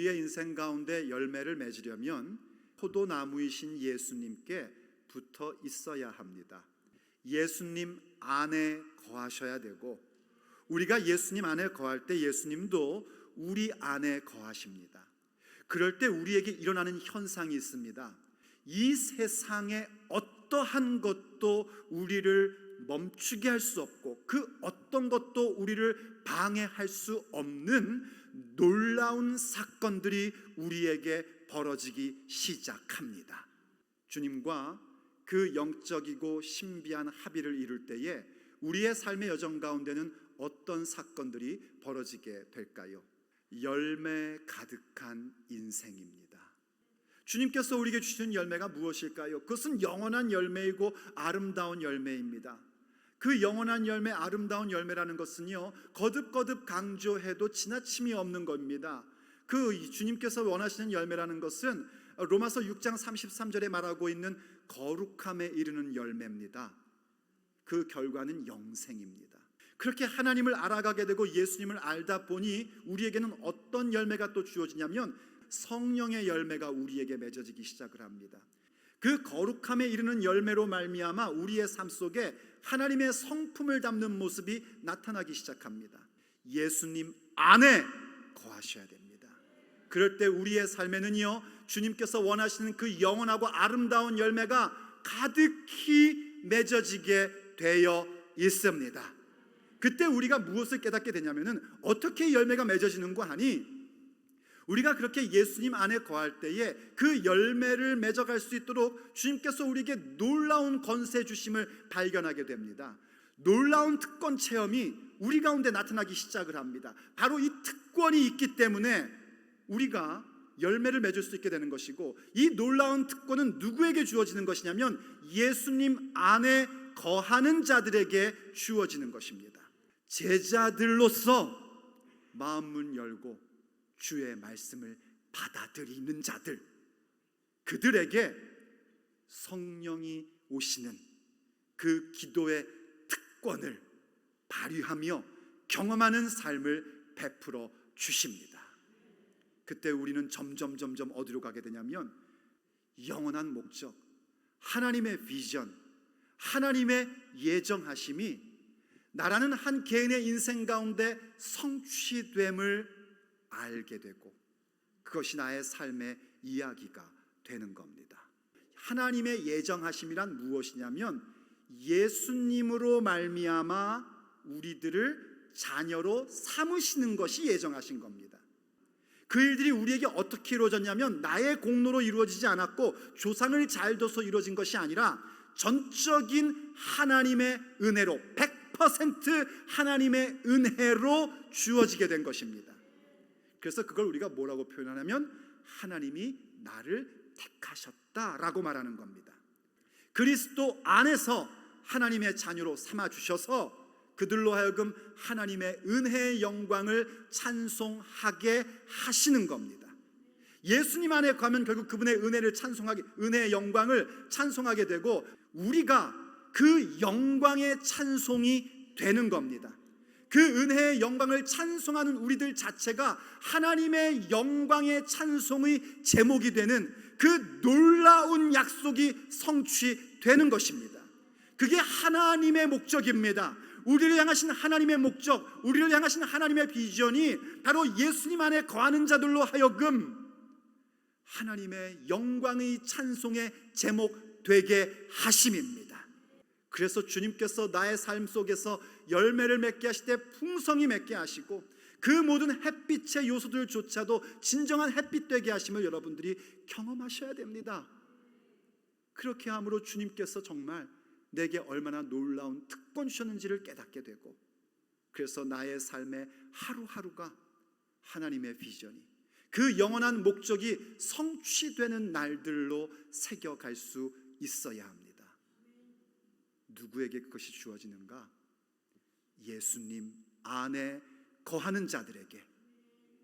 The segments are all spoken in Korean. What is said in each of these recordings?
우리의 인생 가운데 열매를 맺으려면 포도나무이신 예수님께 붙어 있어야 합니다. 예수님 안에 거하셔야 되고, 우리가 예수님 안에 거할 때 예수님도 우리 안에 거하십니다. 그럴 때 우리에게 일어나는 현상이 있습니다. 이 세상의 어떠한 것도 우리를 멈추게 할 수 없고, 그 어떤 것도 우리를 방해할 수 없는 놀라운 사건들이 우리에게 벌어지기 시작합니다. 주님과 그 영적이고 신비한 합의를 이룰 때에 우리의 삶의 여정 가운데는 어떤 사건들이 벌어지게 될까요? 열매 가득한 인생입니다. 주님께서 우리에게 주신 열매가 무엇일까요? 그것은 영원한 열매이고 아름다운 열매입니다. 그 영원한 열매, 아름다운 열매라는 것은요, 거듭거듭 강조해도 지나침이 없는 겁니다. 그 주님께서 원하시는 열매라는 것은 로마서 6장 33절에 말하고 있는 거룩함에 이르는 열매입니다. 그 결과는 영생입니다. 그렇게 하나님을 알아가게 되고 예수님을 알다 보니 우리에게는 어떤 열매가 또 주어지냐면 성령의 열매가 우리에게 맺어지기 시작을 합니다. 그 거룩함에 이르는 열매로 말미암아 우리의 삶 속에 하나님의 성품을 담는 모습이 나타나기 시작합니다. 예수님 안에 거하셔야 됩니다. 그럴 때 우리의 삶에는요, 주님께서 원하시는 그 영원하고 아름다운 열매가 가득히 맺어지게 되어 있습니다. 그때 우리가 무엇을 깨닫게 되냐면은, 어떻게 열매가 맺어지는가 하니, 우리가 그렇게 예수님 안에 거할 때에 그 열매를 맺어갈 수 있도록 주님께서 우리에게 놀라운 권세 주심을 발견하게 됩니다. 놀라운 특권 체험이 우리 가운데 나타나기 시작을 합니다. 바로 이 특권이 있기 때문에 우리가 열매를 맺을 수 있게 되는 것이고, 이 놀라운 특권은 누구에게 주어지는 것이냐면 예수님 안에 거하는 자들에게 주어지는 것입니다. 제자들로서 마음문 열고 주의 말씀을 받아들이는 자들, 그들에게 성령이 오시는 그 기도의 특권을 발휘하며 경험하는 삶을 베풀어 주십니다. 그때 우리는 점점 어디로 가게 되냐면 영원한 목적, 하나님의 비전, 하나님의 예정하심이 나라는 한 개인의 인생 가운데 성취됨을 알게 되고, 그것이 나의 삶의 이야기가 되는 겁니다. 하나님의 예정하심이란 무엇이냐면 예수님으로 말미암아 우리들을 자녀로 삼으시는 것이 예정하신 겁니다. 그 일들이 우리에게 어떻게 이루어졌냐면 나의 공로로 이루어지지 않았고 조상을 잘 둬서 이루어진 것이 아니라 전적인 하나님의 은혜로, 100% 하나님의 은혜로 주어지게 된 것입니다. 그래서 그걸 우리가 뭐라고 표현하냐면 하나님이 나를 택하셨다라고 말하는 겁니다. 그리스도 안에서 하나님의 자녀로 삼아주셔서 그들로 하여금 하나님의 은혜의 영광을 찬송하게 하시는 겁니다. 예수님 안에 가면 결국 그분의 은혜를 찬송하게, 은혜의 영광을 찬송하게 되고 우리가 그 영광의 찬송이 되는 겁니다. 그 은혜의 영광을 찬송하는 우리들 자체가 하나님의 영광의 찬송의 제목이 되는 그 놀라운 약속이 성취되는 것입니다. 그게 하나님의 목적입니다. 우리를 향하신 하나님의 목적, 우리를 향하신 하나님의 비전이 바로 예수님 안에 거하는 자들로 하여금 하나님의 영광의 찬송의 제목 되게 하심입니다. 그래서 주님께서 나의 삶 속에서 열매를 맺게 하실 때 풍성히 맺게 하시고 그 모든 햇빛의 요소들조차도 진정한 햇빛 되게 하심을 여러분들이 경험하셔야 됩니다. 그렇게 함으로 주님께서 정말 내게 얼마나 놀라운 특권 주셨는지를 깨닫게 되고, 그래서 나의 삶의 하루하루가 하나님의 비전이, 그 영원한 목적이 성취되는 날들로 새겨갈 수 있어야 합니다. 누구에게 그것이 주어지는가? 예수님 안에 거하는 자들에게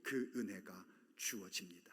그 은혜가 주어집니다.